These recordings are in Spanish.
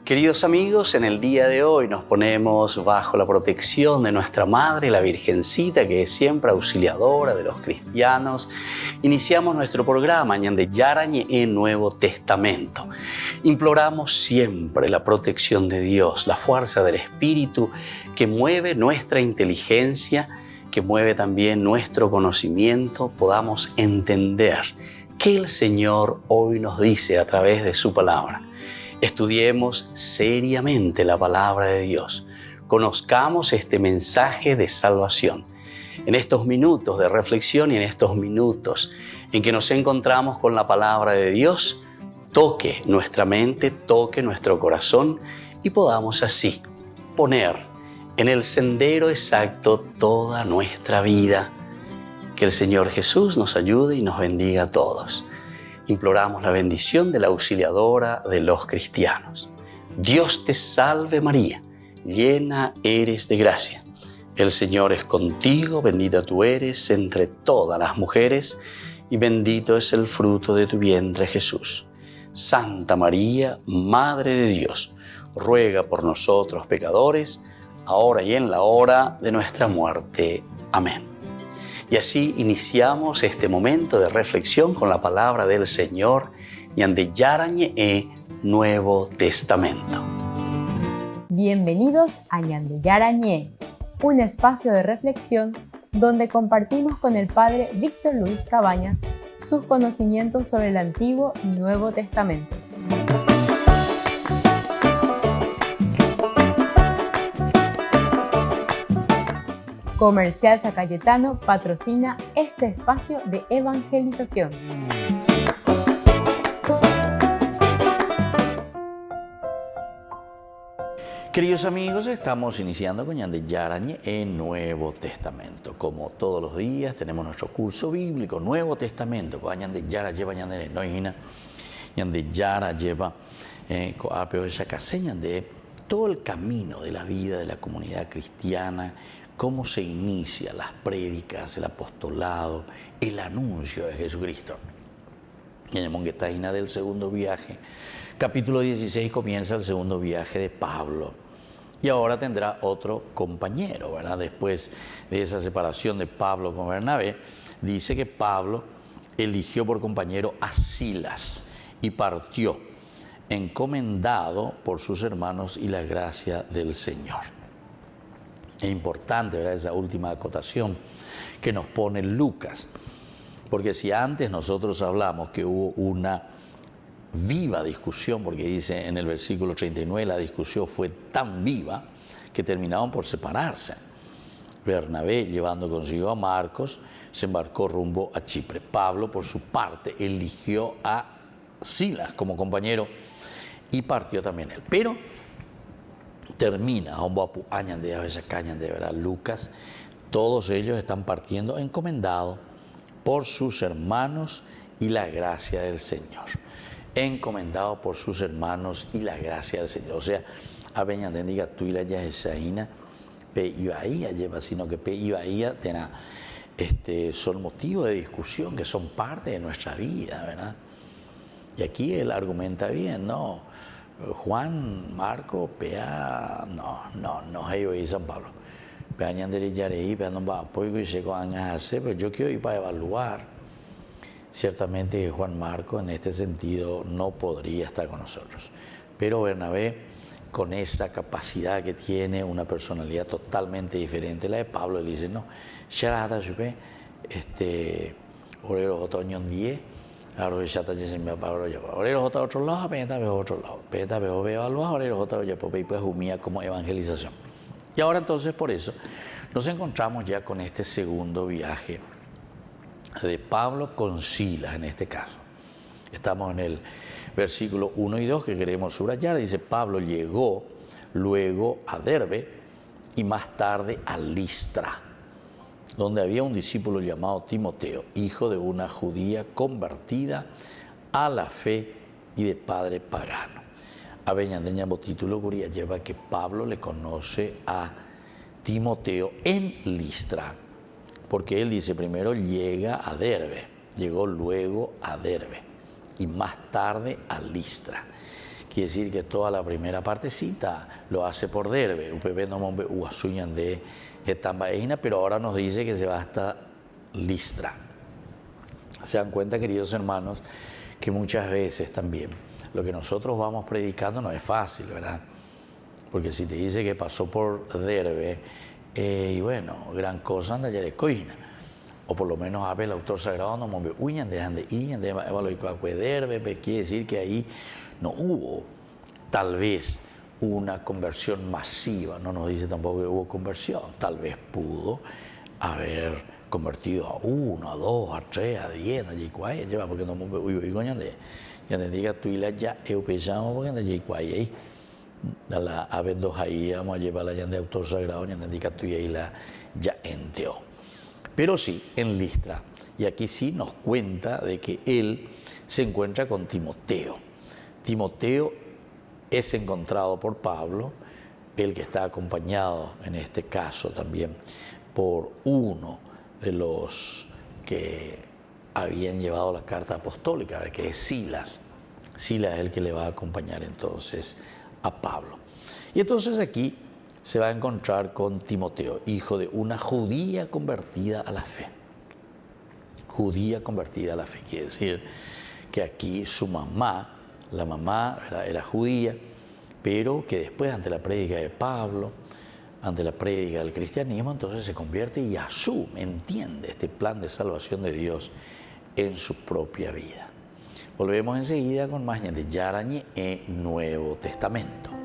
Queridos amigos, en el día de hoy nos ponemos bajo la protección de nuestra Madre, la Virgencita, que es siempre auxiliadora de los cristianos. Iniciamos nuestro programa Ñande Yarañe en Nuevo Testamento. Imploramos siempre la protección de Dios, la fuerza del Espíritu que mueve nuestra inteligencia, que mueve también nuestro conocimiento, podamos entender qué el Señor hoy nos dice a través de su palabra. Estudiemos seriamente la palabra de Dios. Conozcamos este mensaje de salvación. En estos minutos de reflexión y en estos minutos en que nos encontramos con la palabra de Dios, toque nuestra mente, toque nuestro corazón y podamos así poner en el sendero exacto toda nuestra vida. Que el Señor Jesús nos ayude y nos bendiga a todos. Imploramos la bendición de la auxiliadora de los cristianos. Dios te salve María, llena eres de gracia. El Señor es contigo, bendita tú eres entre todas las mujeres y bendito es el fruto de tu vientre Jesús. Santa María, Madre de Dios, ruega por nosotros pecadores, ahora y en la hora de nuestra muerte. Amén. Y así iniciamos este momento de reflexión con la palabra del Señor, Ñande Yarañe Nuevo Testamento. Bienvenidos a Ñande Yarañe, un espacio de reflexión donde compartimos con el Padre Víctor Luis Cabañas sus conocimientos sobre el Antiguo y Nuevo Testamento. Comercial San Cayetano patrocina este espacio de evangelización. Queridos amigos, estamos iniciando con Ñande Yarañe en Nuevo Testamento. Como todos los días tenemos nuestro curso bíblico, Nuevo Testamento. Ñande Yara lleva Ñande Noina, Ñande Yara lleva Coapeo de Chacasé, Ñande todo el camino de la vida de la comunidad cristiana. Cómo se inicia las prédicas, el apostolado, el anuncio de Jesucristo. En el Monguetaina del segundo viaje, capítulo 16, comienza el segundo viaje de Pablo. Y ahora tendrá otro compañero, ¿verdad? Después de esa separación de Pablo con Bernabé, dice que Pablo eligió por compañero a Silas y partió, encomendado por sus hermanos y la gracia del Señor. Es importante, ¿verdad?, esa última acotación que nos pone Lucas, porque si antes nosotros hablamos que hubo una viva discusión, porque dice en el versículo 39, la discusión fue tan viva que terminaron por separarse. Bernabé, llevando consigo a Marcos, se embarcó rumbo a Chipre. Pablo, por su parte, eligió a Silas como compañero y partió también él. Pero termina, de verdad, Lucas, todos ellos están partiendo encomendados por sus hermanos y la gracia del Señor. Encomendados por sus hermanos y la gracia del Señor. O sea, a Beñande diga tú y la Yahesaína, pe Ibaía lleva, sino que pe Ibaía tena, son motivo de discusión, que son parte de nuestra vida, ¿verdad? Y aquí él argumenta bien, ¿no? Juan, Marco, pea, no hay hoy San Pablo. Pea Ñande Yareí, pea no va apoyo y llegó a hacer, pero yo quiero ir para evaluar. Ciertamente que Juan Marco en este sentido no podría estar con nosotros. Pero Bernabé, con esa capacidad que tiene, una personalidad totalmente diferente a la de Pablo, le dice, no, Sharada Jupe, Orero Otoño 10. Ahora ya está diciendo para allá. Ahora está otro lado, peta veo otro lado. Peta veo evaluar, ahora está ya pues humilla como evangelización. Y ahora entonces por eso nos encontramos ya con este segundo viaje de Pablo con Silas en este caso. Estamos en el versículo 1 y 2 que queremos subrayar. Dice, Pablo llegó luego a Derbe y más tarde a Listra, donde había un discípulo llamado Timoteo, hijo de una judía convertida a la fe y de padre pagano. A Beñandeña título Guría lleva que Pablo le conoce a Timoteo en Listra, porque él dice primero llega a Derbe, llegó luego a Derbe y más tarde a Listra. quiere decir que toda la primera partecita lo hace por Derbe, pero ahora nos dice que se va hasta Listra. Se dan cuenta, queridos hermanos, que muchas veces también lo que nosotros vamos predicando no es fácil, ¿verdad? Porque si te dice que pasó por Derbe, y bueno, gran cosa anda ya de coina. O por lo menos el autor sagrado no me huyan de Derbe, quiere decir que ahí no hubo tal vez una conversión masiva, no nos dice tampoco que hubo conversión, tal vez pudo haber convertido a 1, a 2, a 3, a 10, a Yicuay, porque no me huyan de ya te diga tú y la ya eupejamos porque de Yicuay la avendos ahí vamos a llevar la de autor sagrado ya te diga tú y la ya enteó. Pero sí, en Listra. Y aquí sí nos cuenta de que él se encuentra con Timoteo. Timoteo es encontrado por Pablo, el que está acompañado en este caso también por uno de los que habían llevado la carta apostólica, que es Silas. Silas es el que le va a acompañar entonces a Pablo. Y entonces aquí se va a encontrar con Timoteo, hijo de una judía convertida a la fe. Judía convertida a la fe, quiere decir que aquí su mamá, la mamá era judía, pero que después ante la prédica de Pablo, ante la prédica del cristianismo, entonces se convierte y asume, entiende este plan de salvación de Dios en su propia vida. Volvemos enseguida con más de Yarañe en Nuevo Testamento.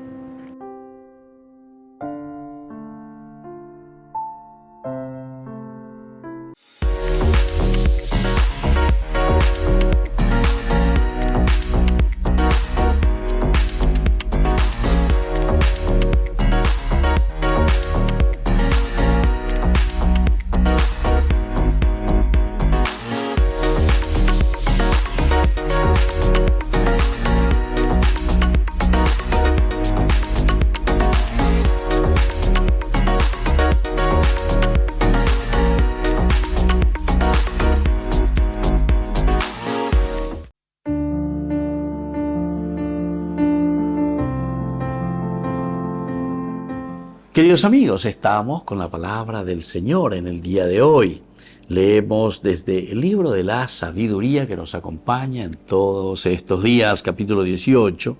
Queridos amigos, estamos con la palabra del Señor en el día de hoy. Leemos desde el libro de la sabiduría que nos acompaña en todos estos días, capítulo 18,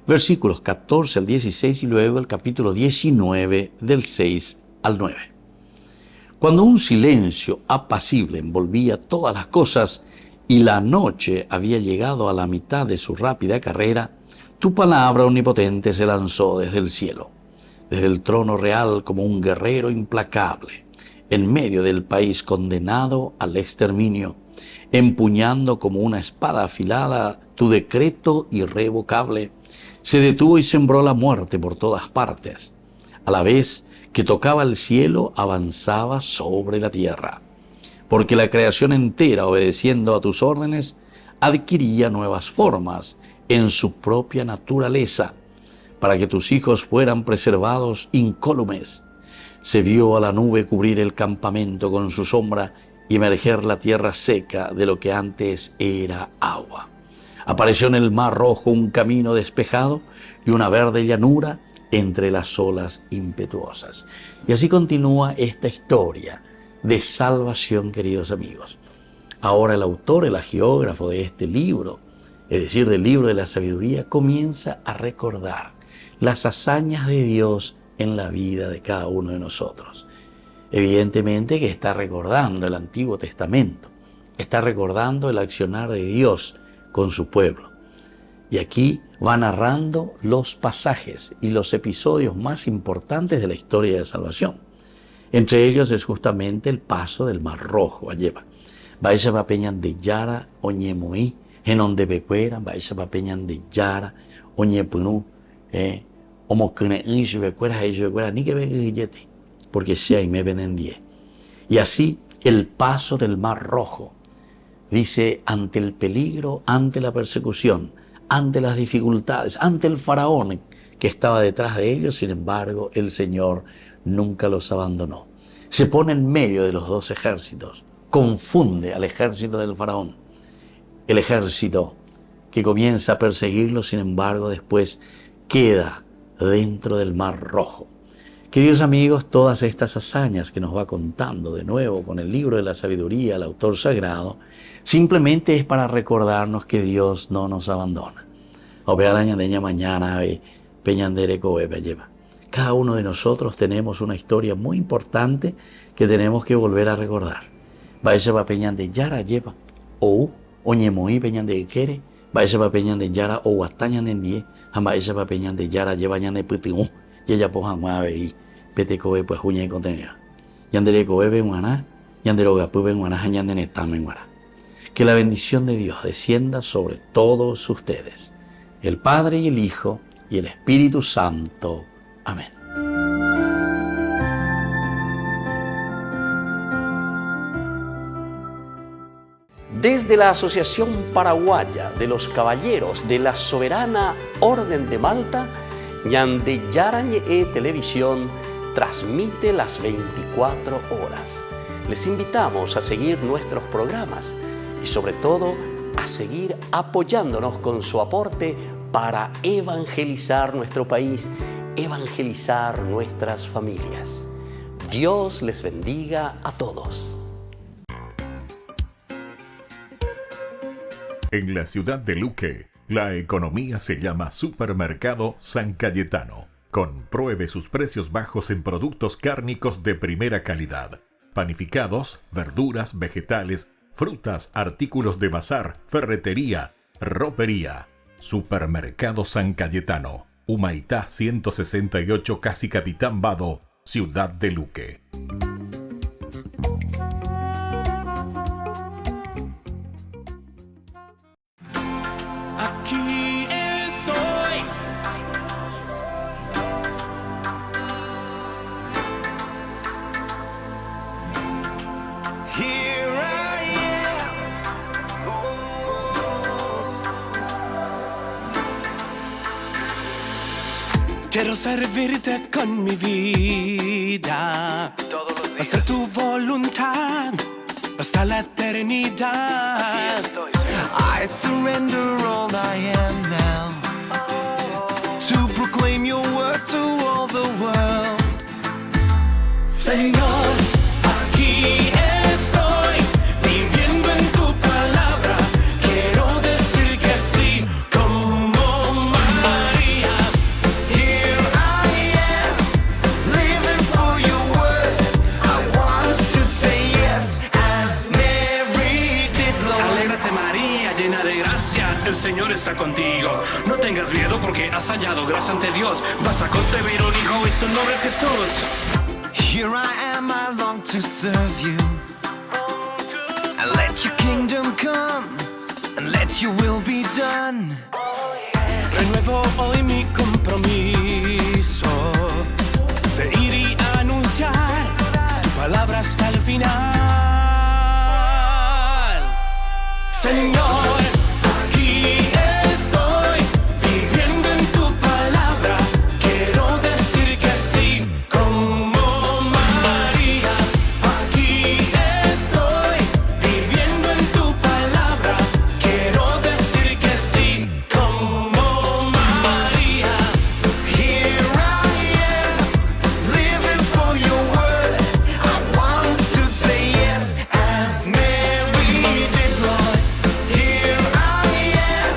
versículos 14 al 16 y luego el capítulo 19 del 6 al 9. Cuando un silencio apacible envolvía todas las cosas y la noche había llegado a la mitad de su rápida carrera, tu palabra omnipotente se lanzó desde el cielo, desde el trono real como un guerrero implacable, en medio del país condenado al exterminio, empuñando como una espada afilada tu decreto irrevocable, se detuvo y sembró la muerte por todas partes. A la vez que tocaba el cielo, avanzaba sobre la tierra, porque la creación entera, obedeciendo a tus órdenes, adquiría nuevas formas en su propia naturaleza, para que tus hijos fueran preservados incólumes. Se vio a la nube cubrir el campamento con su sombra y emerger la tierra seca de lo que antes era agua. Apareció en el mar rojo un camino despejado y una verde llanura entre las olas impetuosas. Y así continúa esta historia de salvación, queridos amigos. Ahora el autor, el agiógrafo de este libro, es decir, del libro de la sabiduría, comienza a recordar las hazañas de Dios en la vida de cada uno de nosotros. Evidentemente que está recordando el Antiguo Testamento, está recordando el accionar de Dios con su pueblo. Y aquí va narrando los pasajes y los episodios más importantes de la historia de salvación. Entre ellos es justamente el paso del Mar Rojo a Lleva. Vaya pa peñan de Yara, Oñemoí, en donde becuera, vaya pa peñan de Yara, Oñepunú, porque si ahí me ven 10. Y así el paso del Mar Rojo, dice, ante el peligro, ante la persecución, ante las dificultades, ante el faraón que estaba detrás de ellos, sin embargo, el Señor nunca los abandonó. Se pone en medio de los dos ejércitos, confunde al ejército del faraón, el ejército que comienza a perseguirlo, sin embargo, después queda dentro del Mar Rojo. Queridos amigos, todas estas hazañas que nos va contando de nuevo con el libro de la sabiduría, el autor sagrado, simplemente es para recordarnos que Dios no nos abandona. Mañana, cada uno de nosotros tenemos una historia muy importante que tenemos que volver a recordar. Baisa pa peñan de yara lleva o oñemoi peñan de quere, baisa pa peñan de yara o guatañan de die, baisa pa peñan de yara lleva ñan de putiu, y ella pojan muave y pete coe pues uñe contenido. Yandere coe ben guaná, yandero gapu ben guaná, ñan de netamen guará. Que la bendición de Dios descienda sobre todos ustedes, el Padre y el Hijo y el Espíritu Santo. Amén. Desde la Asociación Paraguaya de los Caballeros de la Soberana Orden de Malta, Ñande Yarañe Televisión transmite las 24 horas. Les invitamos a seguir nuestros programas y sobre todo a seguir apoyándonos con su aporte para evangelizar nuestro país, evangelizar nuestras familias. Dios les bendiga a todos. En la ciudad de Luque, la economía se llama Supermercado San Cayetano. Compruebe sus precios bajos en productos cárnicos de primera calidad. Panificados, verduras, vegetales, frutas, artículos de bazar, ferretería, ropería. Supermercado San Cayetano, Humaitá 168, Casi Capitán Vado, Ciudad de Luque. Aquí estoy. Here I am. Quiero servirte con mi vida, hacer tu voluntad hasta la eternidad. I surrender all I am now to proclaim your word to all the world. Señor, aquí estoy, viviendo en tu palabra. Quiero decir que sí, como María. Here I am, living for your word. I want to say yes, as Mary did, Lord. Alégrate María, llena de gracia, el Señor está contigo. No tengas miedo porque has hallado gracia ante Dios. Vas a concebir un hijo y su nombre es Jesús. Here I am, I long to serve you. And let your kingdom come, and let your will be done. Renuevo hoy mi compromiso de ir y anunciar tu palabra hasta el final. Señor, aquí estoy, viviendo en tu palabra. Quiero decir que sí, como María. Aquí estoy, viviendo en tu palabra. Quiero decir que sí, como María. Here I am, living for your word. I want to say yes, as Mary did, Lord. Here I am,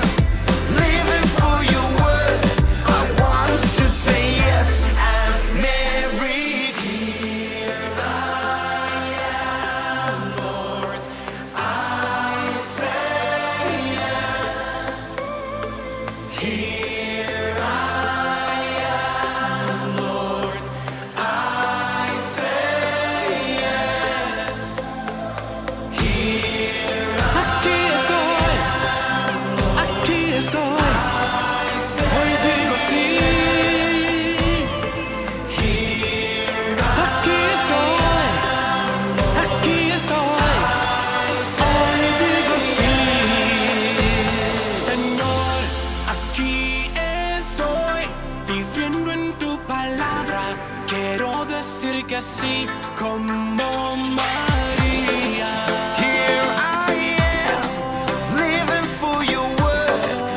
living for your word. I want to say yes, as Mary did. Here I am, Lord. I say yes. Here I am, Lord. I say yes. Here Aquí estoy, aquí estoy. Hoy digo sí. Aquí estoy, aquí estoy. Hoy digo sí. Señor, aquí estoy, viviendo en tu palabra. Quiero decir que sí, como María. I am, living for your word.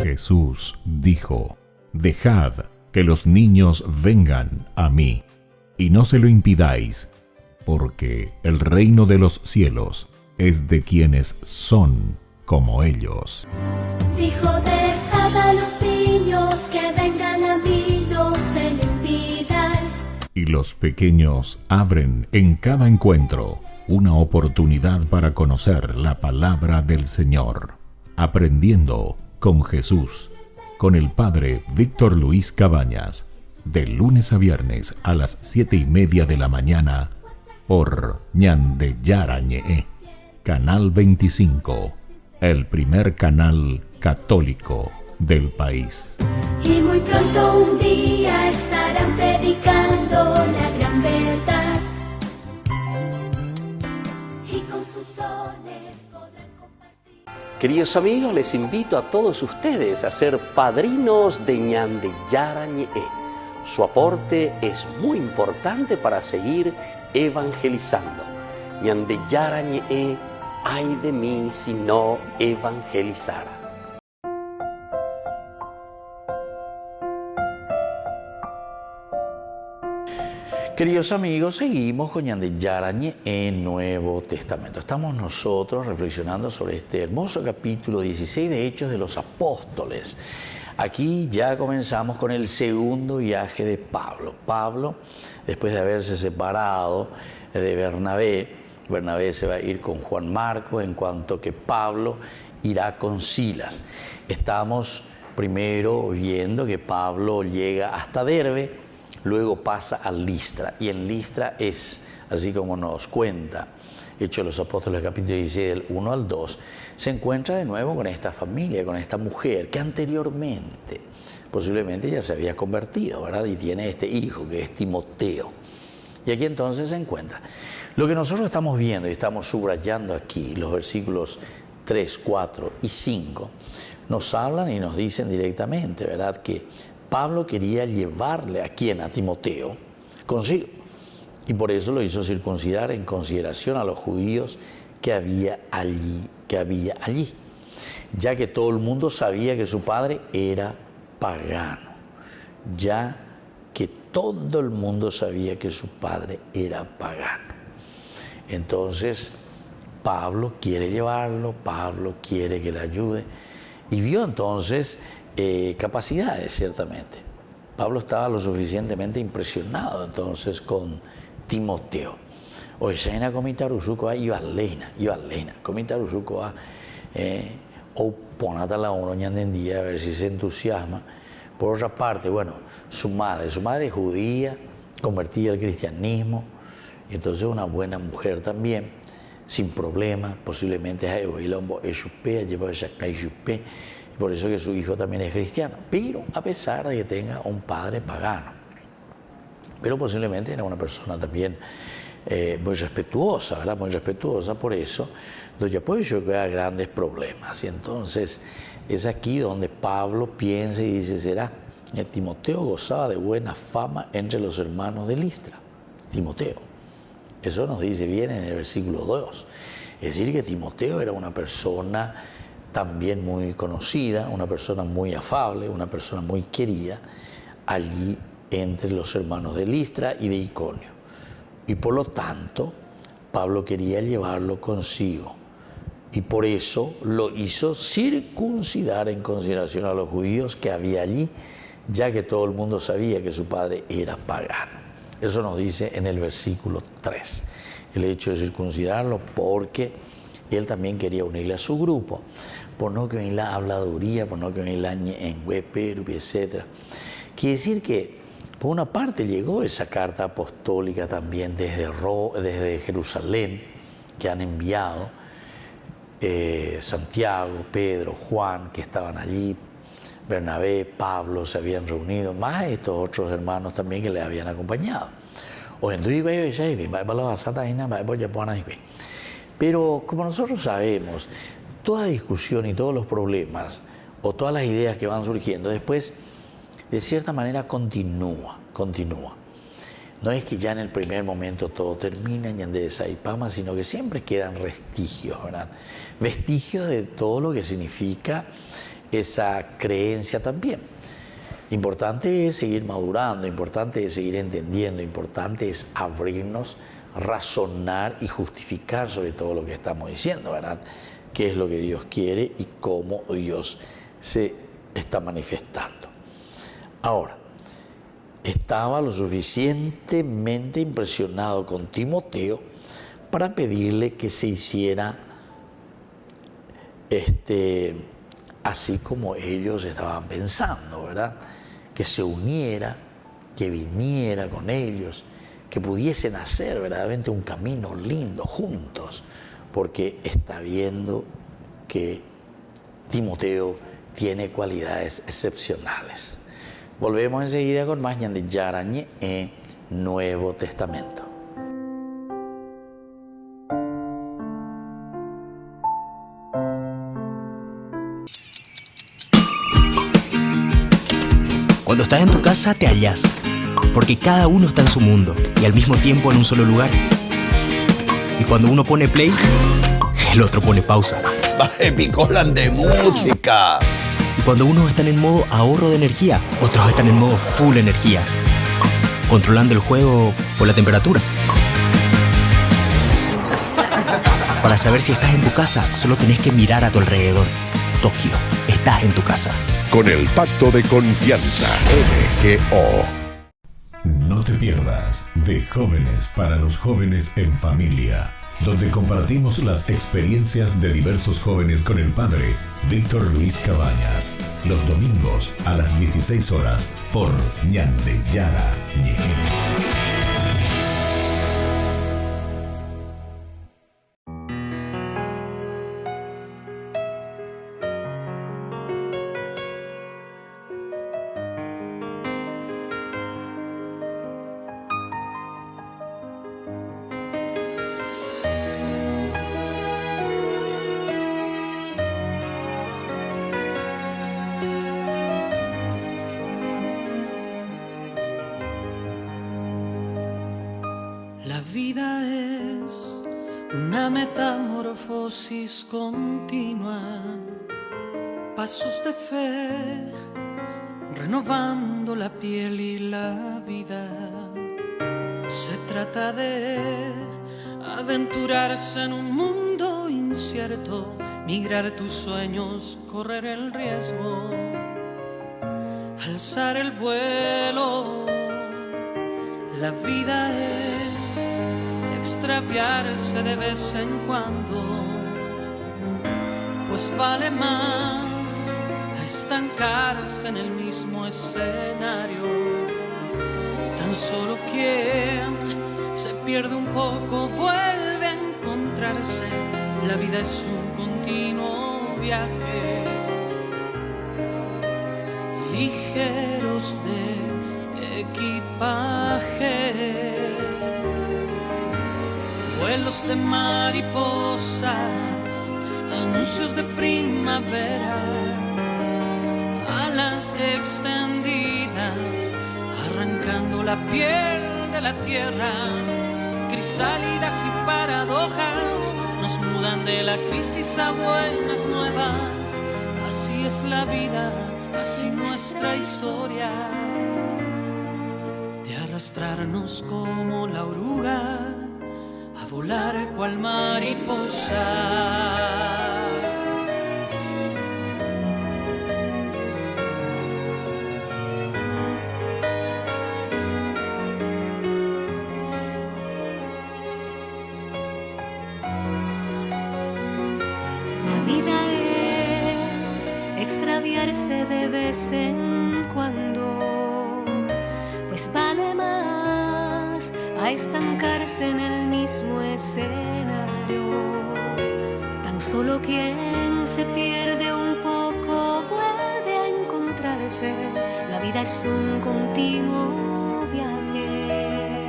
Jesús dijo: Dejad que los niños vengan a mí, y no se lo impidáis, porque el reino de los cielos es de quienes son como ellos. Dijo, dejad a los niños que vengan a mí, no se lo impidáis. Y los pequeños abren en cada encuentro una oportunidad para conocer la palabra del Señor, aprendiendo con Jesús, con el Padre Víctor Luis Cabañas, de lunes a viernes a las 7:30 de la mañana, por Ñandeyarañe, Canal 25, el primer canal católico del país. Y muy pronto un día estarán predicando la gran verdad. Y con sus dones podrán compartir. Queridos amigos, les invito a todos ustedes a ser padrinos de Ñandeyarañe. Su aporte es muy importante para seguir evangelizando. Ñandeyarañe, ay de mí si no evangelizara. Queridos amigos, seguimos con Ñandeyarañe en Nuevo Testamento. Estamos nosotros reflexionando sobre este hermoso capítulo 16 de Hechos de los Apóstoles. Aquí ya comenzamos con el segundo viaje de Pablo. Pablo, después de haberse separado de Bernabé se va a ir con Juan Marcos, en cuanto que Pablo irá con Silas. Estamos primero viendo que Pablo llega hasta Derbe, luego pasa a Listra, y en Listra es, así como nos cuenta Hechos de los Apóstoles, capítulo 16, del 1 al 2, se encuentra de nuevo con esta familia, con esta mujer que anteriormente posiblemente ya se había convertido, ¿verdad? Y tiene este hijo que es Timoteo. Y aquí entonces se encuentra. Lo que nosotros estamos viendo y estamos subrayando aquí, los versículos 3, 4 y 5, nos hablan y nos dicen directamente, ¿verdad?, que Pablo quería llevarle a quien, a Timoteo, consigo. Y por eso lo hizo circuncidar en consideración a los judíos que había allí, ya que todo el mundo sabía que su padre era pagano, ya que todo el mundo sabía que su padre era pagano. Entonces, Pablo quiere llevarlo, Pablo quiere que le ayude, y vio entonces capacidades, ciertamente. Pablo estaba lo suficientemente impresionado entonces con Timoteo. Hoy se viene a comentar usuco a Ivalena, comentar usuco a o ponata la uno día a ver si se entusiasma. Por otra parte, bueno, su madre es judía, convertida al cristianismo, y entonces una buena mujer también, sin problema, posiblemente y por eso que su hijo también es cristiano, pero a pesar de que tenga un padre pagano. Pero posiblemente era una persona también muy respetuosa, ¿verdad? Muy respetuosa, por eso ya puede llegar a grandes problemas. Y entonces es aquí donde Pablo piensa y dice, será, Timoteo gozaba de buena fama entre los hermanos de Listra. Timoteo. Eso nos dice bien en el versículo 2. Es decir, que Timoteo era una persona también muy conocida, una persona muy afable, una persona muy querida allí entre los hermanos de Listra y de Iconio. Y por lo tanto, Pablo quería llevarlo consigo. Y por eso lo hizo circuncidar en consideración a los judíos que había allí, ya que todo el mundo sabía que su padre era pagano. Eso nos dice en el versículo 3. El hecho de circuncidarlo porque él también quería unirle a su grupo. Por no que venir la habladuría, por no que venir la en Peru, etc. Quiere decir que, por una parte, llegó esa carta apostólica también desde Jerusalén, que han enviado Santiago, Pedro, Juan, que estaban allí, Bernabé, Pablo, se habían reunido, más estos otros hermanos también que le habían acompañado. Pero como nosotros sabemos, toda discusión y todos los problemas o todas las ideas que van surgiendo después, de cierta manera continúa. No es que ya en el primer momento todo termina en Yanderesa y Pama, sino que siempre quedan vestigios, ¿verdad? Vestigios de todo lo que significa esa creencia también. Importante es seguir madurando, importante es seguir entendiendo, importante es abrirnos, razonar y justificar sobre todo lo que estamos diciendo, ¿verdad? Qué es lo que Dios quiere y cómo Dios se está manifestando. Ahora, estaba lo suficientemente impresionado con Timoteo para pedirle que se hiciera así como ellos estaban pensando, ¿verdad? Que se uniera, que viniera con ellos, que pudiesen hacer verdaderamente un camino lindo juntos, porque está viendo que Timoteo tiene cualidades excepcionales. Volvemos enseguida con más Ñande Yarañe en Nuevo Testamento. Cuando estás en tu casa te hallas, porque cada uno está en su mundo y al mismo tiempo en un solo lugar. Y cuando uno pone play, el otro pone pausa. Baje picolan de música. Y cuando unos están en modo ahorro de energía, otros están en modo full energía, controlando el juego por la temperatura. Para saber si estás en tu casa, solo tenés que mirar a tu alrededor. Tokio, estás en tu casa. Con el Pacto de Confianza MGO. No te pierdas de Jóvenes para los Jóvenes en Familia, donde compartimos las experiencias de diversos jóvenes con el padre Víctor Luis Cabañas, los domingos a las 16 horas por Ñande Yarañe. La vida es una metamorfosis continua, pasos de fe, renovando la piel y la vida. Se trata de aventurarse en un mundo incierto, migrar tus sueños, correr el riesgo, alzar el vuelo. La vida es extraviarse de vez en cuando, pues vale más a estancarse en el mismo escenario. Tan solo quien se pierde un poco vuelve a encontrarse. La vida es un continuo viaje, ligeros de equipaje, vuelos de mariposas, anuncios de primavera, alas extendidas, arrancando la piel de la tierra. Crisálidas y paradojas nos mudan de la crisis a buenas nuevas. Así es la vida, así nuestra historia, de arrastrarnos como la oruga, a volar cual mariposa. Extraviarse de vez en cuando, pues vale más a estancarse en el mismo escenario. Tan solo quien se pierde un poco vuelve a encontrarse. La vida es un continuo viaje,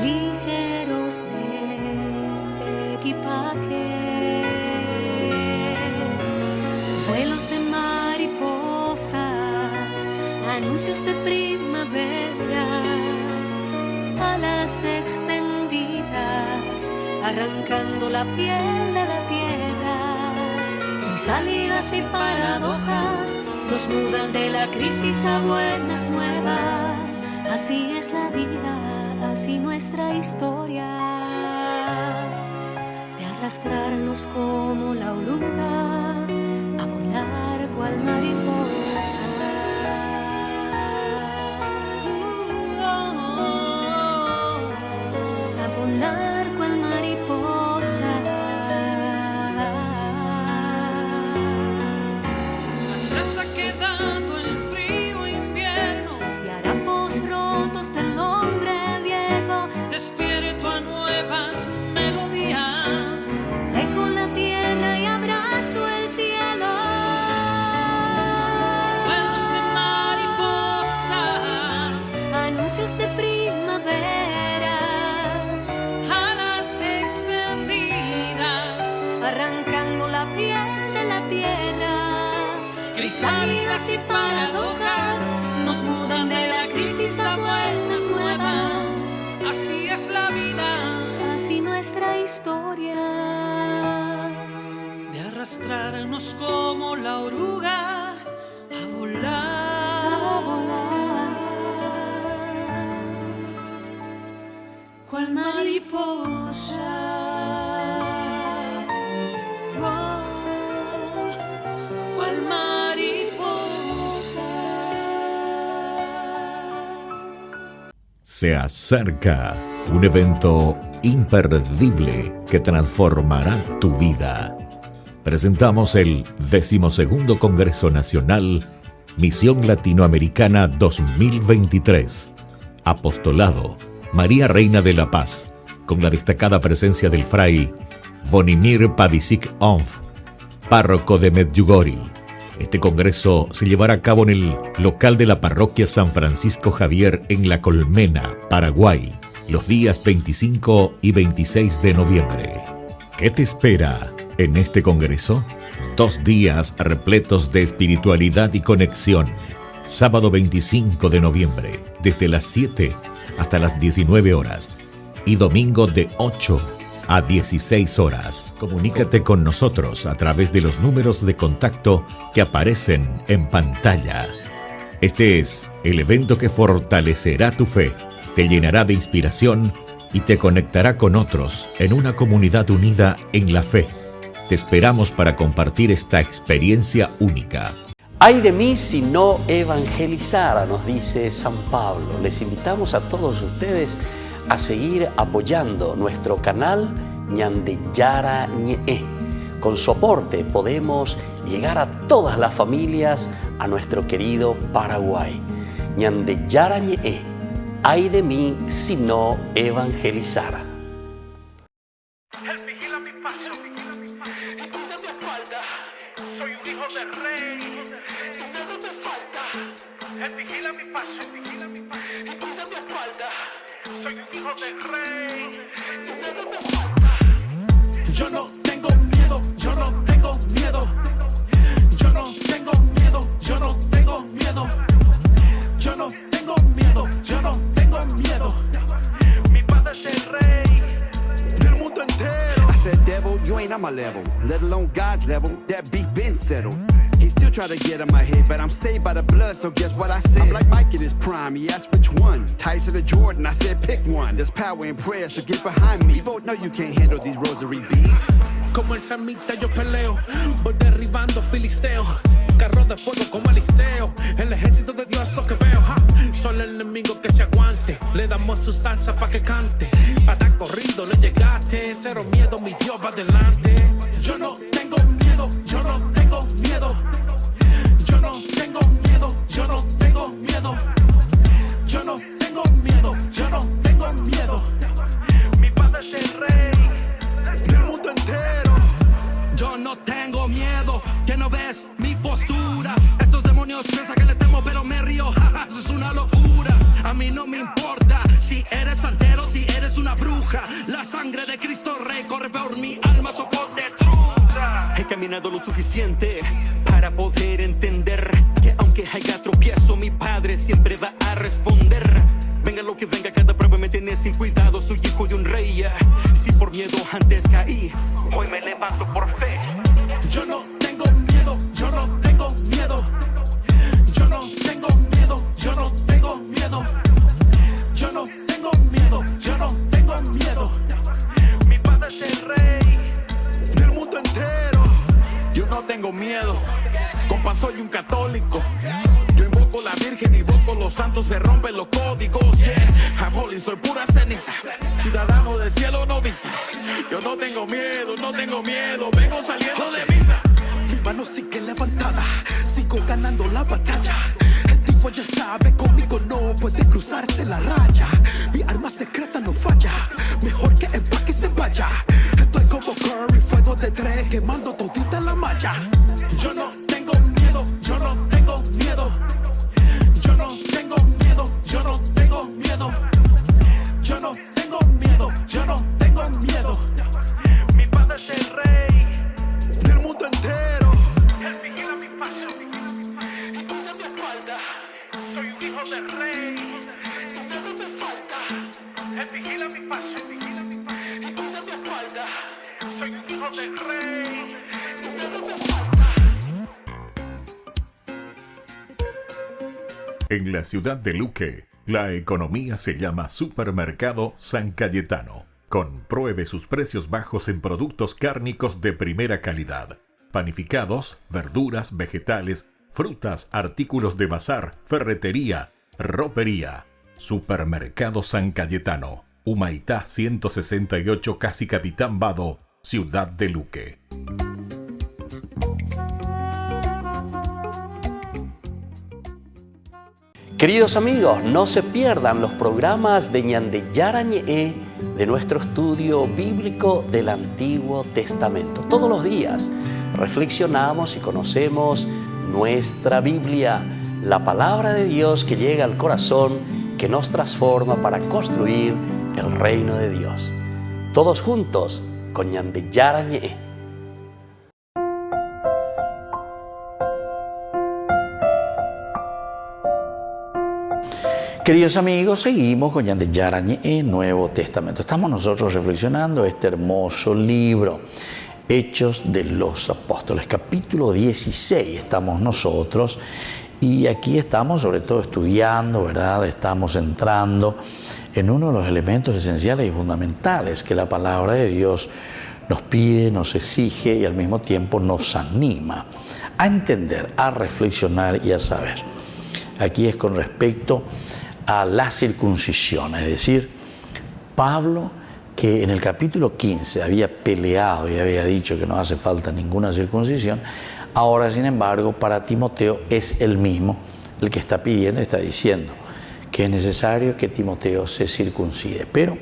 ligeros de equipaje, vuelos de mariposas, anuncios de primavera, alas extendidas, arrancando la piel de la tierra. Crisálidas y paradojas nos mudan de la crisis a buenas nuevas. Así es la vida, así nuestra historia, de arrastrarnos como la oruga, a volar cual mariposa. A volar cual mariposa. Atrás ha quedado el frío invierno Y harapos rotos del hombre viejo. despierto a nuevas melodías. Dejo la tierra y abrazo el cielo. Vuelos de mariposas, Anuncios de primavera, alas extendidas, arrancando la piel de la tierra. crisálidas y paradojas nos mudan de la crisis a buenas nuevas. Así es la vida, Así nuestra historia, de arrastrarnos como la oruga a volar, a volar cual mariposa. Oh, cual mariposa. Se acerca un evento imperdible que transformará tu vida. Presentamos el 12º Congreso Nacional Misión Latinoamericana 2023. Apostolado María Reina de la Paz, con la destacada presencia del fray Bonimir Pavicic Onf, párroco de Medjugorje. Este congreso se llevará a cabo en el local de la parroquia San Francisco Javier en La Colmena, Paraguay, los días 25 y 26 de noviembre. ¿Qué te espera en este congreso? 2 días repletos de espiritualidad y conexión. Sábado 25 de noviembre, desde las 7 hasta las 19 horas. Y domingo de 8 a 16 horas. Comunícate con nosotros a través de los números de contacto que aparecen en pantalla. Este es el evento que fortalecerá tu fe, te llenará de inspiración y te conectará con otros en una comunidad unida en la fe. Te esperamos para compartir esta experiencia única. Ay de mí si no evangelizara, nos dice San Pablo. Les invitamos a todos ustedes a seguir apoyando nuestro canal Ñande Yara Ñe. Con su aporte podemos llegar a todas las familias a nuestro querido Paraguay. Ñande Yara Ñe. Ay de mí si no evangelizara. Él vigila mi paso, y cuida mi espalda. Soy un hijo del rey, y nada me falta. Él vigila mi paso, y cuida mi espalda. Soy un hijo del rey, y nada me falta. Yo no tengo miedo, yo no tengo miedo. Yo no tengo miedo, yo no tengo miedo. Yo no tengo miedo, yo no tengo miedo. Mi padre es el rey Del mundo entero. I said, devil, you ain't on my level, let alone God's level. That beef been settled. He still try to get in my head, but I'm saved by the blood, so guess what I said? I'm like Mike in his prime, he asked which one. Tyson or Jordan, I said pick one. There's power in prayer, so get behind me. You both know you can't handle these rosary beads. Como el samita yo peleo, voy derribando filisteos. Carros de fuego como Eliseo, el ejército de Dios lo que veo. Ja. Solo el enemigo que se aguante, le damos su salsa pa' que cante. Para corrido le llegaste, cero miedo, mi Dios va adelante. Yo no tengo miedo, yo no tengo miedo. Yo no tengo miedo, yo no tengo miedo. Yo no tengo miedo, yo no tengo miedo. Mi padre es el rey Del mundo entero. Yo no tengo miedo, que no ves mi postura. Estos demonios piensan que les temo, pero me río, jaja, eso es una locura. A mí no me importa si eres santero, si eres una bruja. La sangre de Cristo Rey corre por mi alma, soporte trucha. He caminado lo suficiente para poder entender que aunque haya tropiezo, mi padre siempre va a responder. Venga lo que venga, cada prueba me tiene sin cuidado. Soy hijo de un rey. Si por miedo antes caí, hoy me levanto por fe. Yo no tengo católico. Yo invoco la Virgen, invoco los santos, se rompen los códigos. Yeah, I'm holy, soy pura ceniza. Ciudadano del cielo, no visa. Yo no tengo miedo, no tengo miedo. Vengo saliendo de misa. Mi mano sigue levantada, sigo ganando la batalla. El tipo ya sabe, conmigo no puede cruzarse la raya. Mi arma secreta no falla, mejor que empaque y se vaya. Estoy como Curry, fuego de tres, quemando todita la malla. Yo no tengo miedo, yo no tengo miedo. Yo no tengo miedo, yo no tengo miedo. Yo no tengo miedo, yo no tengo miedo. Mi padre es el rey del mundo entero. Él vigila mi paso y cuida mi espalda. Soy un hijo del rey, tu miedo me falta. Él vigila mi paso y cuida mi espalda. Soy un hijo del rey, tu miedo me falta. En la ciudad de Luque, la economía se llama Supermercado San Cayetano. Compruebe sus precios bajos en productos cárnicos de primera calidad. Panificados, verduras, vegetales, frutas, artículos de bazar, ferretería, ropería. Supermercado San Cayetano. Humaitá 168, Casi Capitán Vado, ciudad de Luque. Queridos amigos, no se pierdan los programas de Ñande Yarañe de nuestro estudio bíblico del Antiguo Testamento. Todos los días reflexionamos y conocemos nuestra Biblia, la palabra de Dios que llega al corazón, que nos transforma para construir el reino de Dios. Todos juntos con Ñande Yarañe. Queridos amigos, seguimos con Ñande Yarañe en Nuevo Testamento. Estamos nosotros reflexionando este hermoso libro, Hechos de los Apóstoles, capítulo 16 estamos nosotros, y aquí estamos sobre todo estudiando, ¿verdad? Estamos entrando en uno de los elementos esenciales y fundamentales que la palabra de Dios nos pide, nos exige y al mismo tiempo nos anima a entender, a reflexionar y a saber. Aquí es con respecto a la circuncisión, es decir, Pablo, que en el capítulo 15 había peleado y había dicho que no hace falta ninguna circuncisión, ahora sin embargo para Timoteo es el mismo el que está pidiendo, está diciendo que es necesario que Timoteo se circuncide. Pero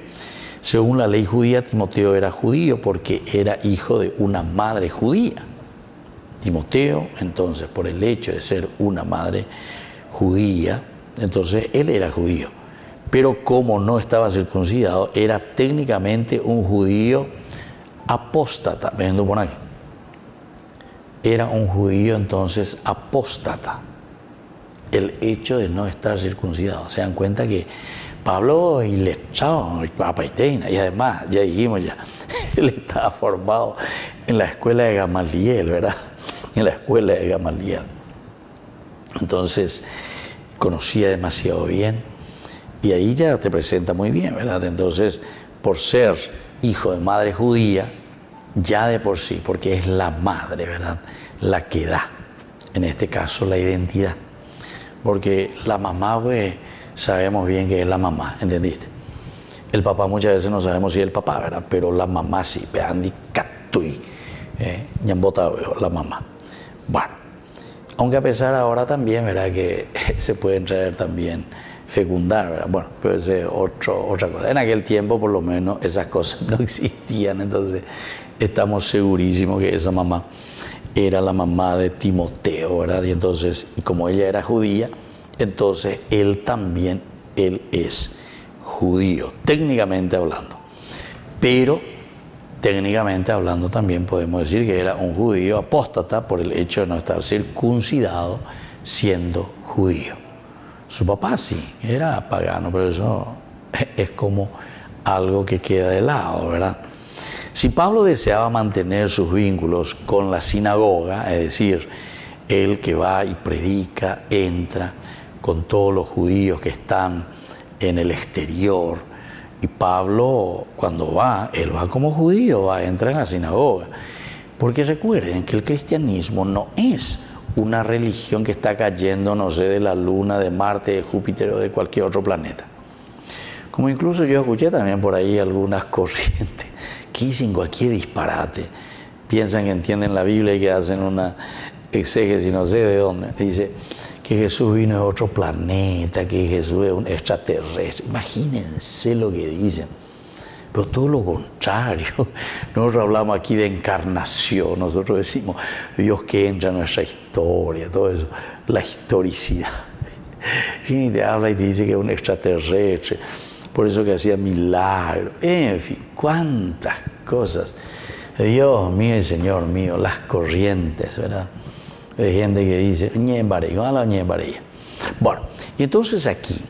según la ley judía, Timoteo era judío porque era hijo de una madre judía. Timoteo, entonces, por el hecho de ser una madre judía, entonces él era judío, pero como no estaba circuncidado, era técnicamente un judío apóstata. Viendo por aquí, era un judío entonces apóstata, el hecho de no estar circuncidado. Se dan cuenta que Pablo y además, ya dijimos ya, él estaba formado en la escuela de Gamaliel, ¿verdad? En la escuela de Gamaliel. Entonces, conocía demasiado bien y ahí ya te presenta muy bien, ¿verdad? Entonces, por ser hijo de madre judía, ya de por sí, porque es la madre, ¿verdad?, la que da, en este caso, la identidad. Porque la mamá, pues, sabemos bien que es la mamá, ¿entendiste? El papá muchas veces no sabemos si es el papá, ¿verdad? Pero la mamá sí, Andi Catui, Ñambota, la mamá. Bueno. Aunque a pesar ahora también, ¿verdad?, que se pueden traer también fecundar, ¿verdad? Bueno, pero esa es otra cosa. En aquel tiempo, por lo menos, esas cosas no existían. Entonces, estamos segurísimos que esa mamá era la mamá de Timoteo, ¿verdad? Y entonces, y como ella era judía, entonces él también, él es judío, técnicamente hablando. Pero técnicamente hablando también podemos decir que era un judío apóstata por el hecho de no estar circuncidado siendo judío. Su papá sí, era pagano, pero eso es como algo que queda de lado, ¿verdad? Si Pablo deseaba mantener sus vínculos con la sinagoga, es decir, él que va y predica, entra con todos los judíos que están en el exterior. Y Pablo, cuando va, él va como judío, entra en la sinagoga. Porque recuerden que el cristianismo no es una religión que está cayendo, no sé, de la Luna, de Marte, de Júpiter o de cualquier otro planeta. Como incluso yo escuché también por ahí algunas corrientes que dicen cualquier disparate. Piensan que entienden la Biblia y que hacen una exégesis, no sé de dónde. Dice que Jesús vino de otro planeta, que Jesús es un extraterrestre. Imagínense lo que dicen. Pero todo lo contrario. Nosotros hablamos aquí de encarnación, nosotros decimos Dios que entra en nuestra historia, todo eso, la historicidad. Y te habla y te dice que es un extraterrestre, por eso que hacía milagros, en fin, cuántas cosas. Dios mío y Señor mío, las corrientes, ¿verdad? De gente que dice, bueno, y entonces aquí,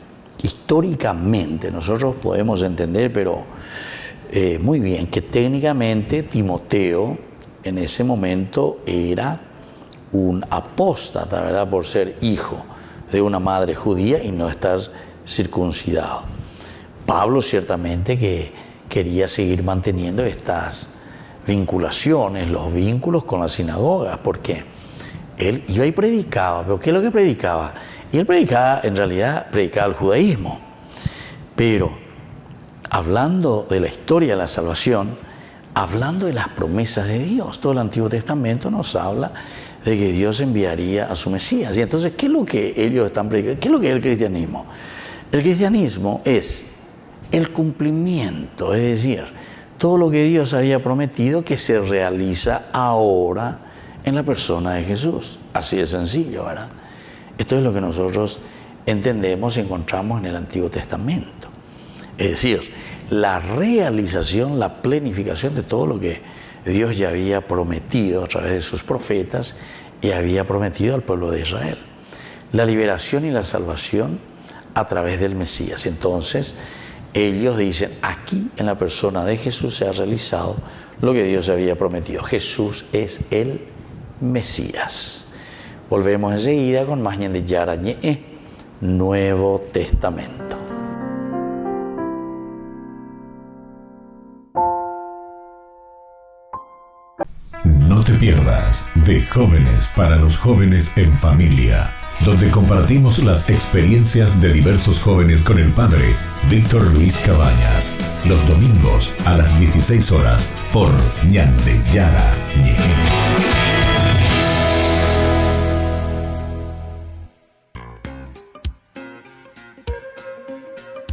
históricamente, nosotros podemos entender, pero muy bien, que técnicamente Timoteo en ese momento era un apóstata, ¿verdad? Por ser hijo de una madre judía y no estar circuncidado. Pablo ciertamente que quería seguir manteniendo estas vinculaciones, los vínculos con las sinagogas, porque él iba y predicaba. ¿Pero qué es lo que predicaba? Y él predicaba, en realidad, predicaba el judaísmo. Pero hablando de la historia de la salvación, hablando de las promesas de Dios, todo el Antiguo Testamento nos habla de que Dios enviaría a su Mesías. Y entonces, ¿qué es lo que ellos están predicando? ¿Qué es lo que es el cristianismo? El cristianismo es el cumplimiento, es decir, todo lo que Dios había prometido que se realiza ahora en la persona de Jesús. Así de sencillo, ¿verdad? Esto es lo que nosotros entendemos y encontramos en el Antiguo Testamento. Es decir, la realización, la plenificación de todo lo que Dios ya había prometido a través de sus profetas y había prometido al pueblo de Israel. La liberación y la salvación a través del Mesías. Entonces, ellos dicen, aquí en la persona de Jesús se ha realizado lo que Dios había prometido. Jesús es el Mesías. Volvemos enseguida con más Ñande Yarañe, Nuevo Testamento. No te pierdas de Jóvenes para los Jóvenes en Familia, donde compartimos las experiencias de diversos jóvenes con el padre Víctor Luis Cabañas, los domingos a las 16 horas por Ñande Yarañe.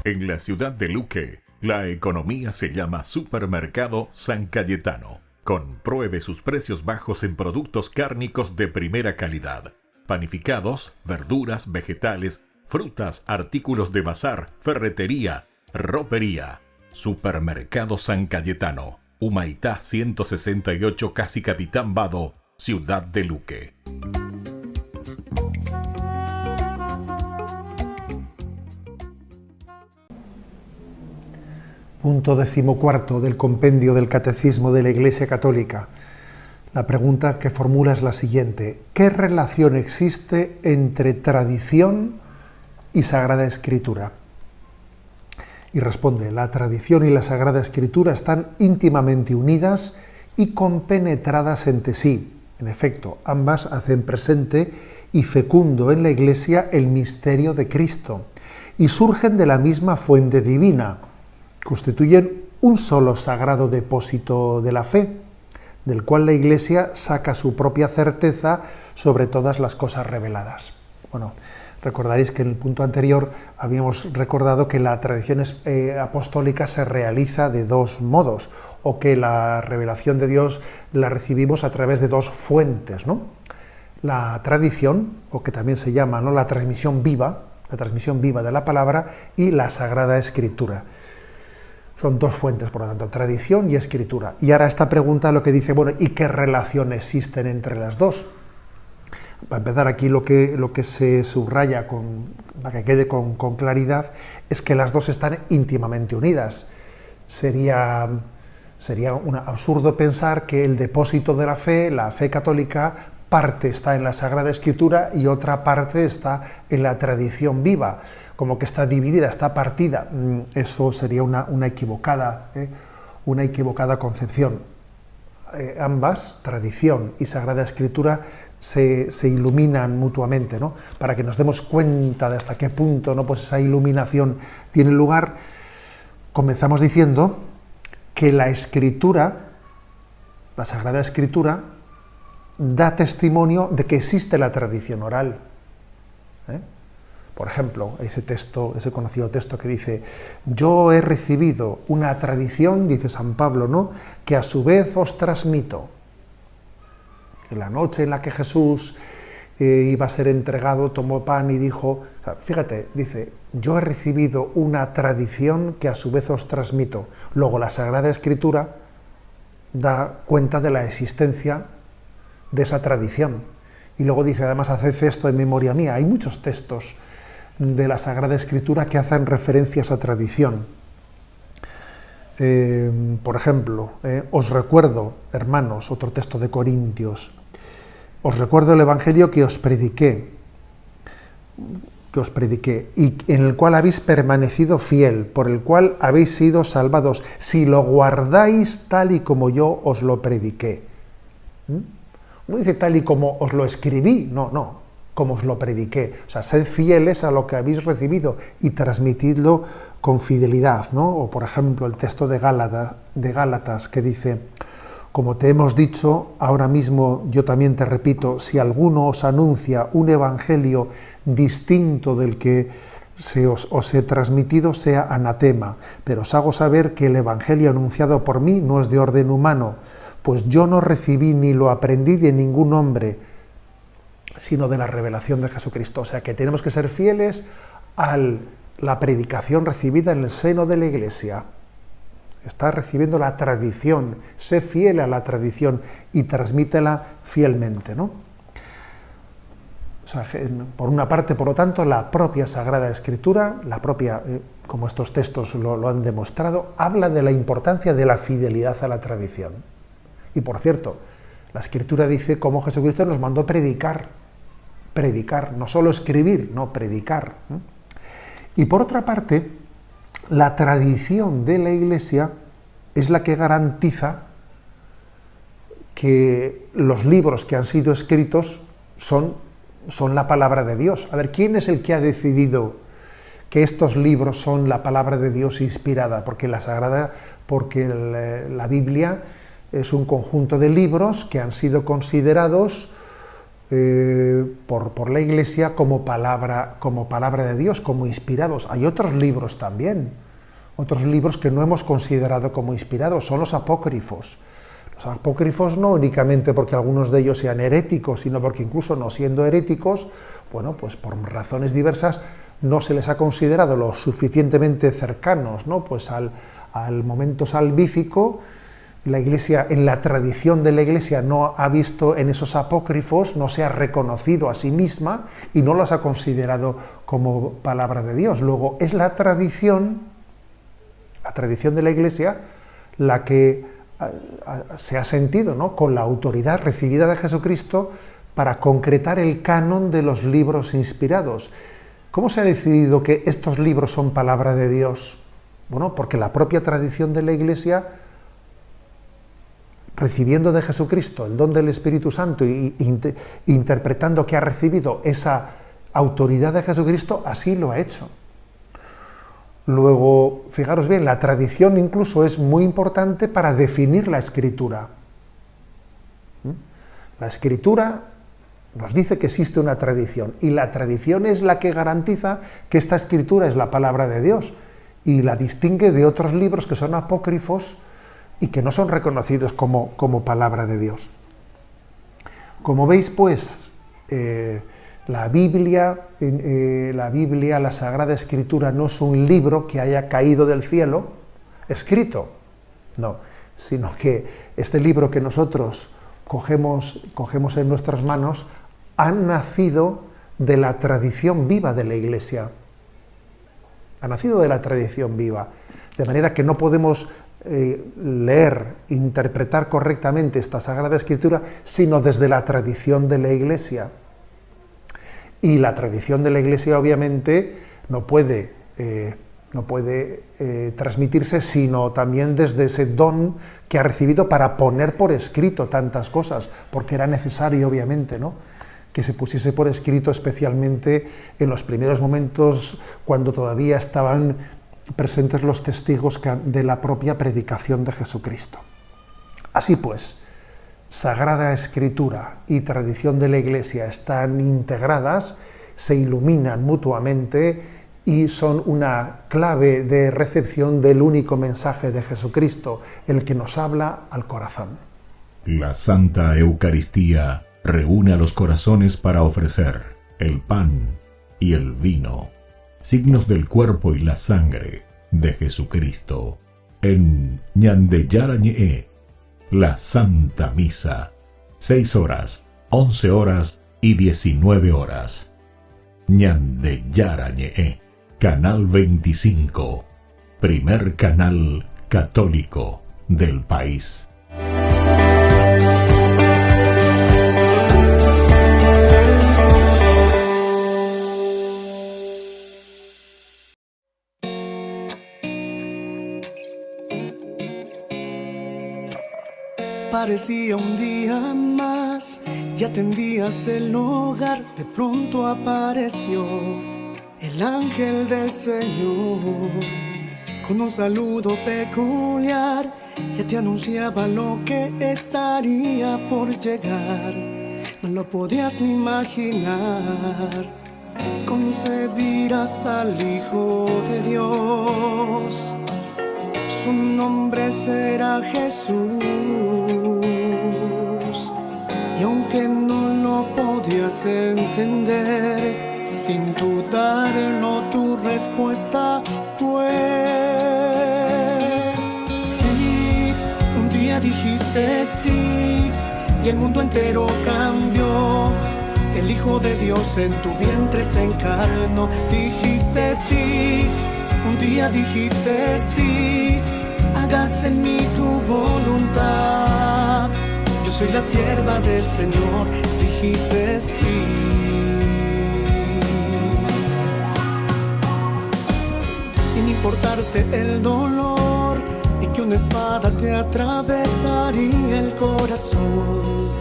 En la ciudad de Luque, la economía se llama Supermercado San Cayetano. Compruebe sus precios bajos en productos cárnicos de primera calidad. Panificados, verduras, vegetales, frutas, artículos de bazar, ferretería, ropería. Supermercado San Cayetano, Humaitá 168, Casi Capitán Vado, Ciudad de Luque. Punto 14 del compendio del Catecismo de la Iglesia Católica. La pregunta que formula es la siguiente: ¿qué relación existe entre tradición y Sagrada Escritura? Y responde: la tradición y la Sagrada Escritura están íntimamente unidas y compenetradas entre sí. En efecto, ambas hacen presente y fecundo en la Iglesia el misterio de Cristo y surgen de la misma fuente divina. Constituyen un solo sagrado depósito de la fe, del cual la Iglesia saca su propia certeza sobre todas las cosas reveladas. Bueno, recordaréis que en el punto anterior habíamos recordado que la tradición apostólica se realiza de dos modos, o que la revelación de Dios la recibimos a través de dos fuentes, ¿no? La tradición, o que también se llama, ¿no?, la transmisión viva de la palabra, y la Sagrada Escritura. Son dos fuentes, por lo tanto, tradición y escritura. Y ahora esta pregunta lo que dice, bueno, ¿y qué relación existen entre las dos? Para empezar, aquí lo que se subraya, para que quede con claridad, es que las dos están íntimamente unidas. Sería un absurdo pensar que el depósito de la fe católica, parte está en la Sagrada Escritura y otra parte está en la tradición viva, como que está dividida, está partida. Eso sería una equivocada concepción. Ambas, tradición y Sagrada Escritura, se iluminan mutuamente, ¿no? Para que nos demos cuenta de hasta qué punto, ¿no?, pues esa iluminación tiene lugar. Comenzamos diciendo que la Escritura, la Sagrada Escritura, da testimonio de que existe la tradición oral. Por ejemplo, ese conocido texto que dice: yo he recibido una tradición, dice San Pablo, ¿no?, que a su vez os transmito. En la noche en la que Jesús iba a ser entregado, tomó pan y dijo, o sea, fíjate, dice, yo he recibido una tradición que a su vez os transmito. Luego la Sagrada Escritura da cuenta de la existencia de esa tradición. Y luego dice, además, haced esto en memoria mía. Hay muchos textos de la Sagrada Escritura que hacen referencia a esa tradición. Por ejemplo, os recuerdo, hermanos, otro texto de Corintios, os recuerdo el Evangelio que os prediqué, y en el cual habéis permanecido fiel, por el cual habéis sido salvados, si lo guardáis tal y como yo os lo prediqué. No dice tal y como os lo escribí, no, como os lo prediqué. O sea, sed fieles a lo que habéis recibido y transmitidlo con fidelidad, ¿no? O por ejemplo el texto de Gálatas que dice, como te hemos dicho, ahora mismo yo también te repito, si alguno os anuncia un evangelio distinto del que os he transmitido, sea anatema, pero os hago saber que el evangelio anunciado por mí no es de orden humano, pues yo no recibí ni lo aprendí de ningún hombre, sino de la revelación de Jesucristo. O sea que tenemos que ser fieles a la predicación recibida en el seno de la Iglesia. Estás recibiendo la tradición, sé fiel a la tradición y transmítela fielmente, ¿no? O sea, por una parte, por lo tanto, la propia Sagrada Escritura, como estos textos lo han demostrado, habla de la importancia de la fidelidad a la tradición. Y por cierto, la Escritura dice cómo Jesucristo nos mandó predicar, no solo escribir, no, predicar. Y por otra parte, la tradición de la Iglesia es la que garantiza que los libros que han sido escritos son la palabra de Dios. A ver, ¿quién es el que ha decidido que estos libros son la palabra de Dios inspirada? Porque la Biblia es un conjunto de libros que han sido considerados por la Iglesia como palabra de Dios, como inspirados. Hay otros libros también, otros libros que no hemos considerado como inspirados, son los apócrifos. Los apócrifos no únicamente porque algunos de ellos sean heréticos, sino porque incluso no siendo heréticos, bueno, pues por razones diversas no se les ha considerado lo suficientemente cercanos, ¿no?, pues al momento salvífico. La Iglesia, en la tradición de la Iglesia, no ha visto en esos apócrifos, no se ha reconocido a sí misma y no los ha considerado como palabra de Dios. Luego es la tradición de la Iglesia la que se ha sentido, ¿no?, con la autoridad recibida de Jesucristo para concretar el canon de los libros inspirados. ¿Cómo se ha decidido que estos libros son palabra de Dios? Bueno, porque la propia tradición de la Iglesia, recibiendo de Jesucristo el don del Espíritu Santo y interpretando que ha recibido esa autoridad de Jesucristo, así lo ha hecho. Luego, fijaros bien, la tradición incluso es muy importante para definir la Escritura. La Escritura nos dice que existe una tradición, y la tradición es la que garantiza que esta Escritura es la palabra de Dios, y la distingue de otros libros que son apócrifos y que no son reconocidos como palabra de Dios. Como veis, pues, la Biblia, la Sagrada Escritura, no es un libro que haya caído del cielo, escrito, no, sino que este libro que nosotros cogemos en nuestras manos ha nacido de la tradición viva de la Iglesia. Ha nacido de la tradición viva, de manera que no podemos leer, interpretar correctamente esta Sagrada Escritura, sino desde la tradición de la Iglesia. Y la tradición de la Iglesia, obviamente, no puede transmitirse sino también desde ese don que ha recibido para poner por escrito tantas cosas, porque era necesario, obviamente, ¿no?, que se pusiese por escrito, especialmente en los primeros momentos cuando todavía estaban presentes los testigos de la propia predicación de Jesucristo. Así pues, Sagrada Escritura y tradición de la Iglesia están integradas, se iluminan mutuamente y son una clave de recepción del único mensaje de Jesucristo, el que nos habla al corazón. La Santa Eucaristía reúne a los corazones para ofrecer el pan y el vino, signos del cuerpo y la sangre de Jesucristo. En Ñande Yara Ñe'e, la Santa Misa, 6 horas, 11 horas y 19 horas. Ñande Yara Ñe'e, Canal 25, primer canal católico del país. Parecía un día más y atendías el hogar. De pronto apareció el ángel del Señor con un saludo peculiar. Ya te anunciaba lo que estaría por llegar. No lo podías ni imaginar. Concebirás al Hijo de Dios. Su nombre será Jesús. Y aunque no lo podías entender, sin dudarlo tu respuesta fue sí. Un día dijiste sí y el mundo entero cambió. El Hijo de Dios en tu vientre se encarnó. Dijiste sí. Un día dijiste sí. Hágase en mí tu voluntad. Yo soy la sierva del Señor. Dijiste sí. Sin importarte el dolor y que una espada te atravesaría el corazón,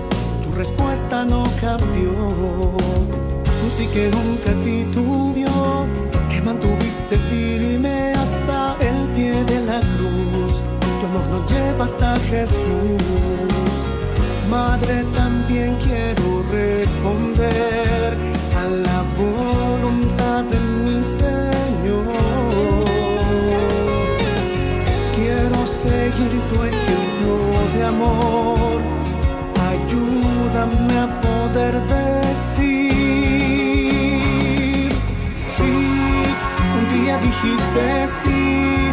tu respuesta no cambió. Un sí que nunca titubeó, que mantuviste firme hasta el pie de la cruz. Tu amor nos lleva hasta Jesús. Madre, también quiero responder a la voluntad de mi Señor. Quiero seguir tu ejemplo de amor. Ayúdame a poder decir sí. Un día dijiste sí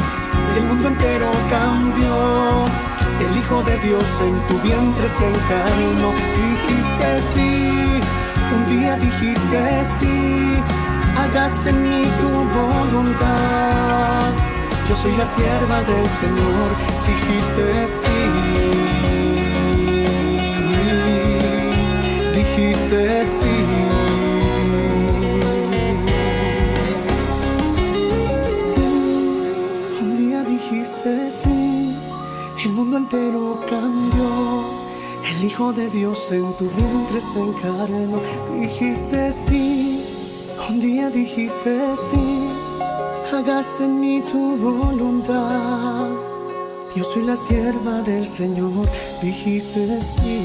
y el mundo entero cambió. El Hijo de Dios en tu vientre se encarnó. Dijiste sí. Un día dijiste sí. Hágase en mí tu voluntad. Yo soy la sierva del Señor. Dijiste sí. Dijiste sí. Sí. Un día dijiste sí. El mundo entero cambió. El Hijo de Dios en tu vientre se encarnó. Dijiste sí. Un día dijiste sí. Hágase en mí tu voluntad. Yo soy la sierva del Señor. Dijiste sí.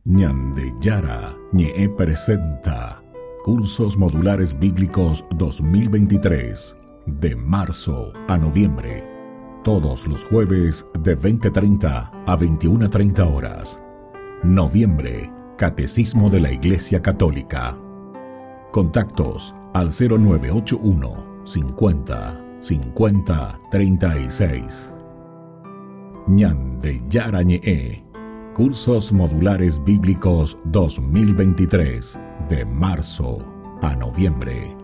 Ñande Yara Ñe'e presenta Cursos Modulares Bíblicos 2023, de marzo a noviembre, todos los jueves de 20:30 a 21:30 horas. Noviembre, Catecismo de la Iglesia Católica. Contactos al 0981 50 50 36. Ñande Yara Ñe'e, Cursos Modulares Bíblicos 2023, de marzo a noviembre.